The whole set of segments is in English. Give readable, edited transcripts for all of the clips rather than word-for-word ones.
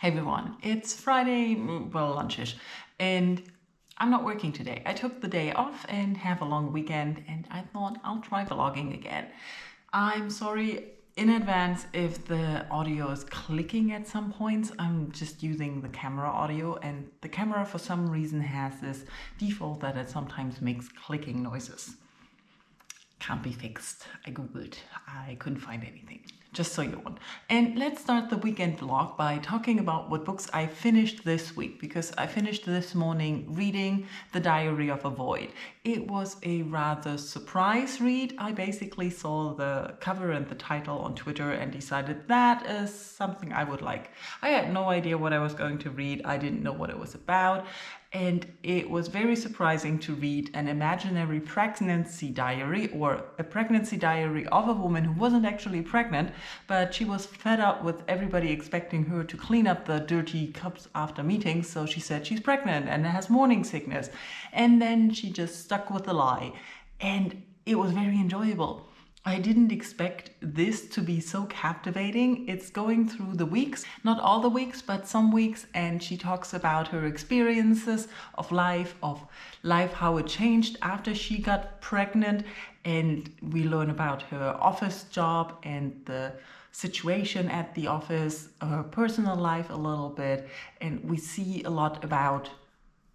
Hey everyone, it's Friday, well, lunchish, and I'm not working today. I took the day off and have a long weekend, and I thought I'll try vlogging again. I'm sorry in advance if the audio is clicking at some points. I'm just using the camera audio, and the camera for some reason has this default that it sometimes makes clicking noises. Can't be fixed. I googled. I couldn't find anything. Just so you know. And let's start the weekend vlog by talking about what books I finished this week, because I finished this morning reading The Diary of a Void. It was a rather surprise read. I basically saw the cover and the title on Twitter and decided that is something I would like. I had no idea what I was going to read. I didn't know what it was about. And it was very surprising to read an imaginary pregnancy diary, or a pregnancy diary of a woman who wasn't actually pregnant, but she was fed up with everybody expecting her to clean up the dirty cups after meetings. So she said she's pregnant and has morning sickness. And then she just stuck with the lie. And it was very enjoyable. I didn't expect this to be so captivating. It's going through the weeks, not all the weeks, but some weeks, and she talks about her experiences of life, how it changed after she got pregnant, and we learn about her office job and the situation at the office, her personal life a little bit, and we see a lot about,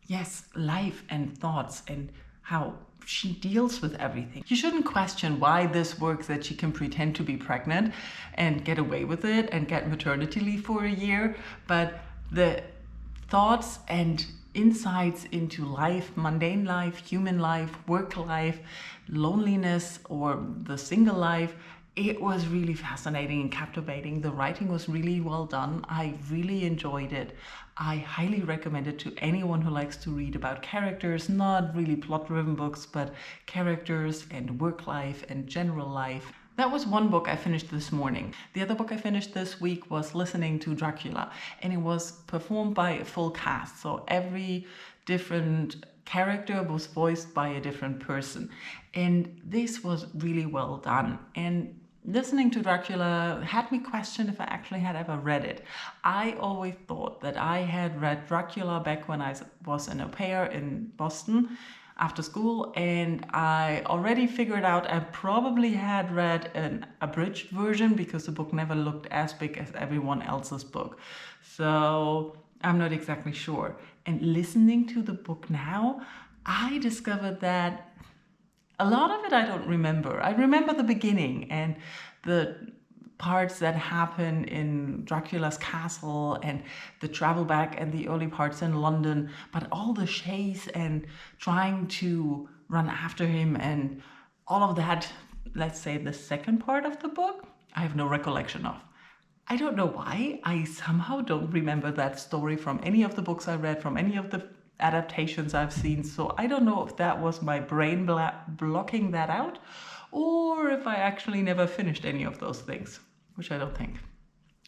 yes, life and thoughts and how she deals with everything. You shouldn't question why this works, that she can pretend to be pregnant and get away with it and get maternity leave for a year, but the thoughts and insights into life, mundane life, human life, work life, loneliness, or the single life, it was really fascinating and captivating. The writing was really well done. I really enjoyed it. I highly recommend it to anyone who likes to read about characters, not really plot-driven books, but characters and work life and general life. That was one book I finished this morning. The other book I finished this week was listening to Dracula, and it was performed by a full cast. So every different character was voiced by a different person. And this was really well done. And listening to Dracula had me question if I actually had ever read it. I always thought that I had read Dracula back when I was an au pair in Boston after school, and I already figured out I probably had read an abridged version because the book never looked as big as everyone else's book. So I'm not exactly sure. And listening to the book now, I discovered that a lot of it I don't remember. I remember the beginning and the parts that happen in Dracula's castle and the travel back and the early parts in London, but all the chase and trying to run after him and all of that, let's say the second part of the book, I have no recollection of. I don't know why. I somehow don't remember that story from any of the books I read, from any of the adaptations I've seen, so I don't know if that was my brain blocking that out, or if I actually never finished any of those things, which I don't think.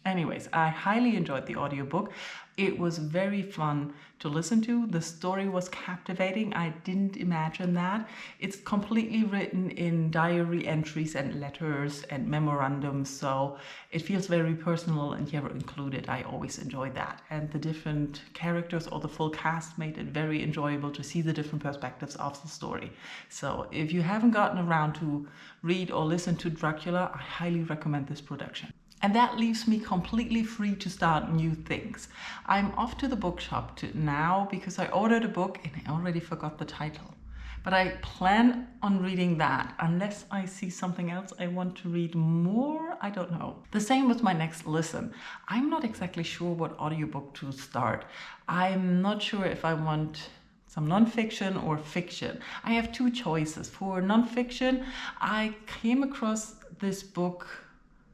Anyways, I highly enjoyed the audiobook. It was very fun to listen to. The story was captivating. I didn't imagine that. It's completely written in diary entries and letters and memorandums, so it feels very personal and you're included. I always enjoy that. And the different characters or the full cast made it very enjoyable to see the different perspectives of the story. So if you haven't gotten around to read or listen to Dracula, I highly recommend this production. And that leaves me completely free to start new things. I'm off to the bookshop now because I ordered a book and I already forgot the title. But I plan on reading that unless I see something else I want to read more. I don't know. The same with my next listen. I'm not exactly sure what audiobook to start. I'm not sure if I want some non-fiction or fiction. I have two choices. For non-fiction, I came across this book,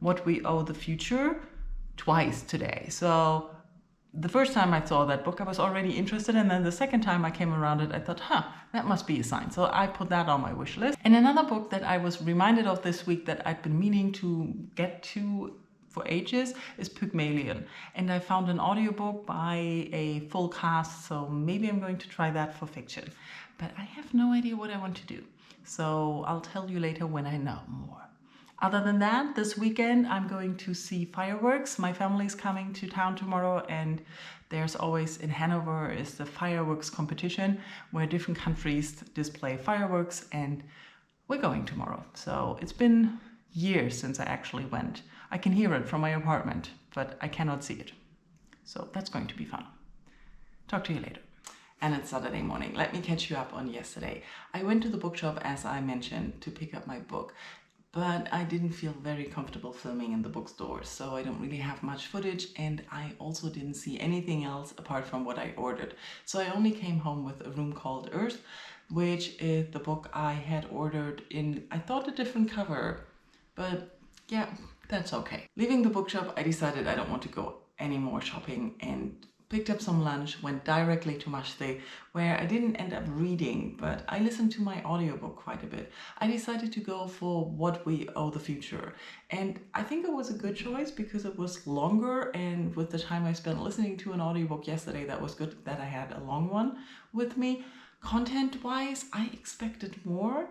What We Owe the Future, twice today. So the first time I saw that book, I was already interested, and then the second time I came around it, I thought, that must be a sign. So I put that on my wish list. And another book that I was reminded of this week that I've been meaning to get to for ages is Pygmalion. And I found an audiobook by a full cast, so maybe I'm going to try that for fiction. But I have no idea what I want to do. So I'll tell you later when I know more. Other than that, this weekend I'm going to see fireworks. My family's coming to town tomorrow, and there's always in Hanover is the fireworks competition where different countries display fireworks, and we're going tomorrow. So it's been years since I actually went. I can hear it from my apartment, but I cannot see it. So that's going to be fun. Talk to you later. And it's Saturday morning. Let me catch you up on yesterday. I went to the bookshop, as I mentioned, to pick up my book, but I didn't feel very comfortable filming in the bookstore, so I don't really have much footage, and I also didn't see anything else apart from what I ordered. So I only came home with A Room Called Earth, which is the book I had ordered in, I thought, a different cover, but yeah, that's okay. Leaving the bookshop, I decided I don't want to go any more shopping and picked up some lunch, went directly to Mashte, where I didn't end up reading, but I listened to my audiobook quite a bit. I decided to go for What We Owe the Future, and I think it was a good choice because it was longer, and with the time I spent listening to an audiobook yesterday, that was good that I had a long one with me. Content-wise, I expected more.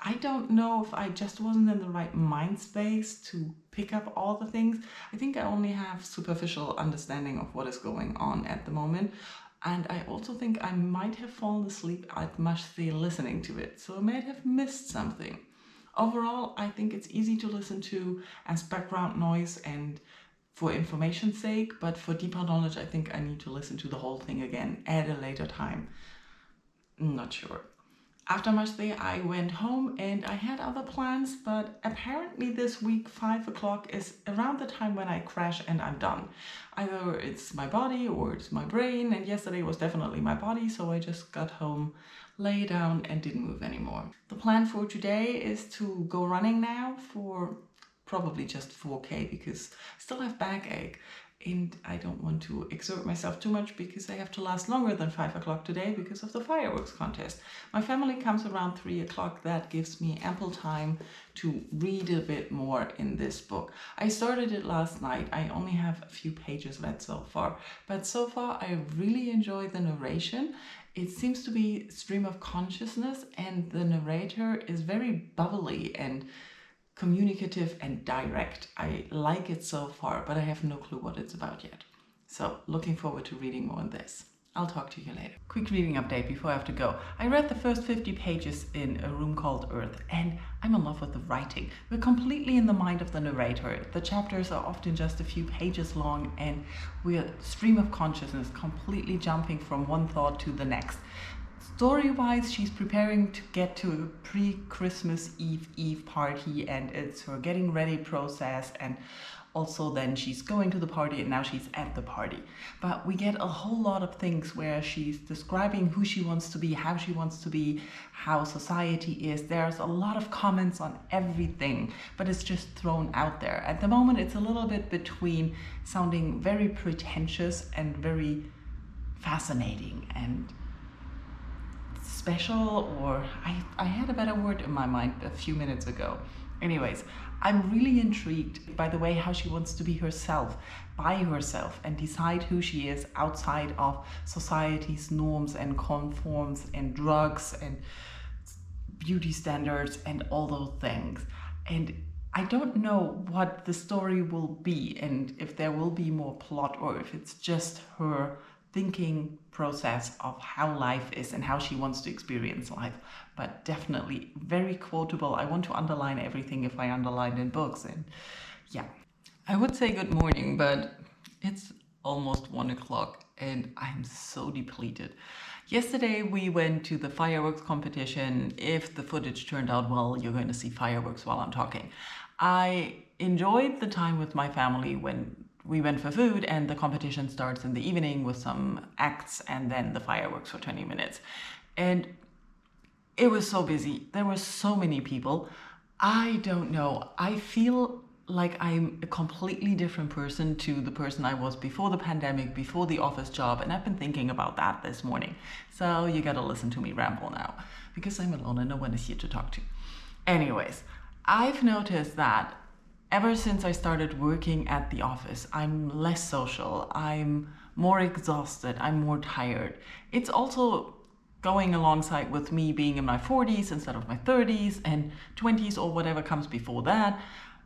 I don't know if I just wasn't in the right mind space to pick up all the things. I think I only have superficial understanding of what is going on at the moment. And I also think I might have fallen asleep at Mashte listening to it, so I might have missed something. Overall, I think it's easy to listen to as background noise and for information's sake, but for deeper knowledge, I think I need to listen to the whole thing again at a later time. Not sure. After Mashte, I went home and I had other plans, but apparently this week 5 o'clock is around the time when I crash and I'm done. Either it's my body or it's my brain, and yesterday was definitely my body, so I just got home, lay down and didn't move anymore. The plan for today is to go running now for probably just 4K because I still have backache. And I don't want to exert myself too much because I have to last longer than 5 o'clock today because of the fireworks contest. My family comes around 3 o'clock. That gives me ample time to read a bit more in this book. I started it last night. I only have a few pages read so far, but so far I really enjoy the narration. It seems to be stream of consciousness, and the narrator is very bubbly and communicative and direct. I like it so far, but I have no clue what it's about yet. So looking forward to reading more on this. I'll talk to you later. Quick reading update before I have to go. I read the first 50 pages in A Room Called Earth, and I'm in love with the writing. We're completely in the mind of the narrator. The chapters are often just a few pages long, and we're stream of consciousness, completely jumping from one thought to the next. Story-wise, she's preparing to get to a pre-Christmas Eve party, and it's her getting ready process, and also then she's going to the party and now she's at the party. But we get a whole lot of things where she's describing who she wants to be, how she wants to be, how society is. There's a lot of comments on everything, but it's just thrown out there. At the moment, it's a little bit between sounding very pretentious and very fascinating and special, or I had a better word in my mind a few minutes ago. Anyways, I'm really intrigued by the way how she wants to be herself, by herself, and decide who she is outside of society's norms and conforms and drugs and beauty standards and all those things. And I don't know what the story will be and if there will be more plot or if it's just her thinking process of how life is and how she wants to experience life, but definitely very quotable. I want to underline everything if I underline in books, and yeah. I would say good morning, but it's almost 1 o'clock and I'm so depleted. Yesterday we went to the fireworks competition. If the footage turned out well, you're going to see fireworks while I'm talking. I enjoyed the time with my family when we went for food, and the competition starts in the evening with some acts and then the fireworks for 20 minutes. And it was so busy. There were so many people. I don't know. I feel like I'm a completely different person to the person I was before the pandemic, before the office job. And I've been thinking about that this morning. So you gotta listen to me ramble now because I'm alone and no one is here to talk to. Anyways, I've noticed that ever since I started working at the office, I'm less social, I'm more exhausted, I'm more tired. It's also going alongside with me being in my 40s instead of my 30s and 20s or whatever comes before that.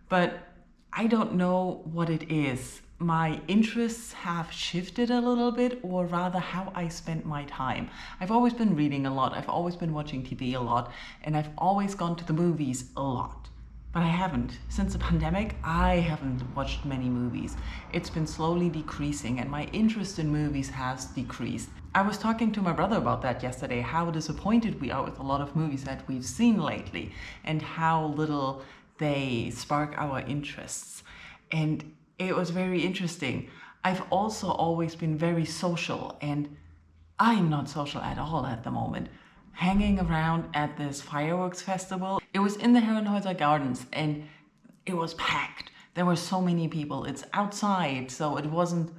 but I don't know what it is. My interests have shifted a little bit, or rather how I spend my time. I've always been reading a lot, I've always been watching TV a lot, and I've always gone to the movies a lot. But I haven't. Since the pandemic, I haven't watched many movies. It's been slowly decreasing, and my interest in movies has decreased. I was talking to my brother about that yesterday, how disappointed we are with a lot of movies that we've seen lately, and how little they spark our interests. And it was very interesting. I've also always been very social, and I'm not social at all at the moment. Hanging around at this fireworks festival. It was in the Herrenhäuser Gardens and it was packed. There were so many people. It's outside, so it wasn't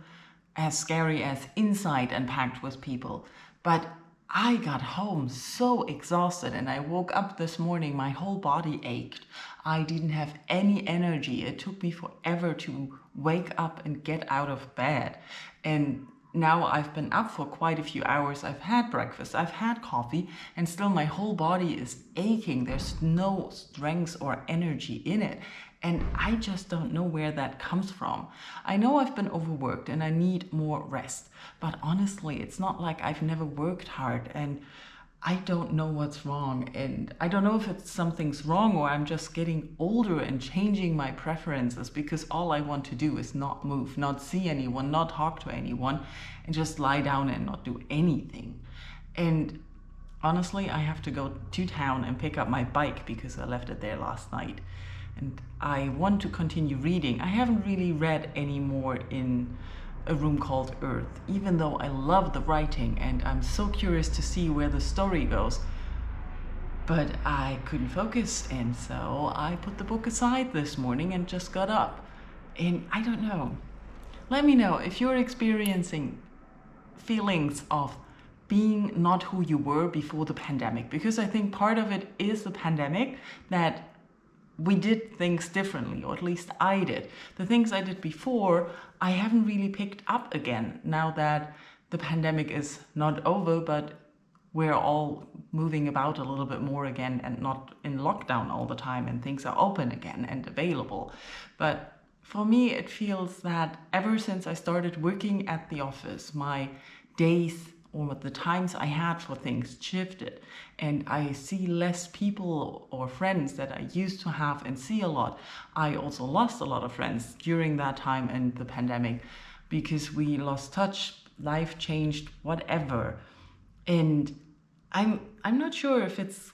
as scary as inside and packed with people. But I got home so exhausted, and I woke up this morning, my whole body ached. I didn't have any energy. It took me forever to wake up and get out of bed. And now I've been up for quite a few hours. I've had breakfast, I've had coffee, and still my whole body is aching. There's no strength or energy in it. And I just don't know where that comes from. I know I've been overworked and I need more rest. But honestly, it's not like I've never worked hard, and I don't know what's wrong. And I don't know if it's something's wrong or I'm just getting older and changing my preferences, because all I want to do is not move, not see anyone, not talk to anyone, and just lie down and not do anything. And honestly, I have to go to town and pick up my bike because I left it there last night. And I want to continue reading. I haven't really read any more in A Room Called Earth, even though I love the writing and I'm so curious to see where the story goes. But I couldn't focus, and so I put the book aside this morning and just got up. And I don't know. Let me know if you're experiencing feelings of being not who you were before the pandemic, because I think part of it is the pandemic, that we did things differently, or at least I did. The things I did before, I haven't really picked up again now that the pandemic is not over, but we're all moving about a little bit more again and not in lockdown all the time, and things are open again and available. But for me, it feels that ever since I started working at the office, my days or the times I had for things shifted, and I see less people or friends that I used to have and see a lot. I also lost a lot of friends during that time and the pandemic, because we lost touch, life changed, whatever. And I'm not sure if it's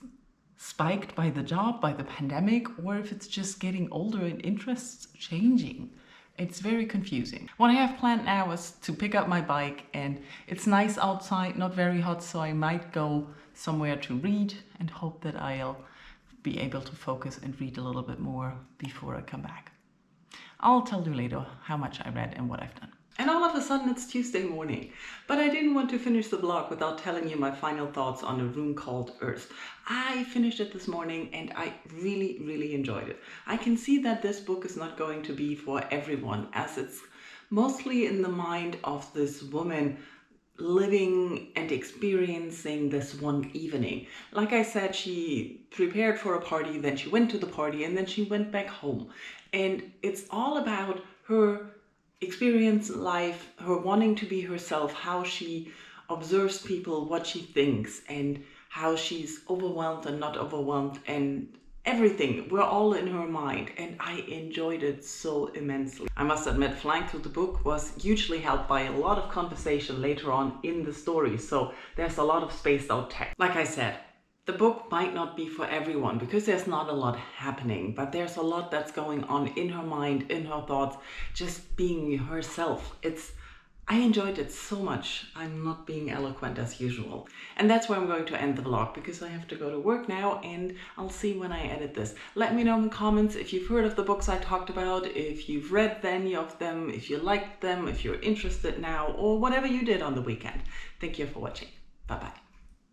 spiked by the job, by the pandemic, or if it's just getting older and interests changing. It's very confusing. What I have planned now is to pick up my bike, and it's nice outside, not very hot, so I might go somewhere to read and hope that I'll be able to focus and read a little bit more before I come back. I'll tell you later how much I read and what I've done. And all of a sudden it's Tuesday morning, but I didn't want to finish the vlog without telling you my final thoughts on A Room Called Earth. I finished it this morning and I really enjoyed it. I can see that this book is not going to be for everyone, as it's mostly in the mind of this woman living and experiencing this one evening. Like I said, she prepared for a party, then she went to the party, and then she went back home. And it's all about her experience life, her wanting to be herself, how she observes people, what she thinks, and how she's overwhelmed and not overwhelmed, and everything. We're all in her mind, and I enjoyed it so immensely. I must admit, flying through the book was hugely helped by a lot of conversation later on in the story, so there's a lot of spaced out text. Like I said, the book might not be for everyone because there's not a lot happening, but there's a lot that's going on in her mind, in her thoughts, just being herself. I enjoyed it so much. I'm not being eloquent as usual. And that's where I'm going to end the vlog, because I have to go to work now, and I'll see when I edit this. Let me know in the comments if you've heard of the books I talked about, if you've read any of them, if you liked them, if you're interested now, or whatever you did on the weekend. Thank you for watching. Bye bye.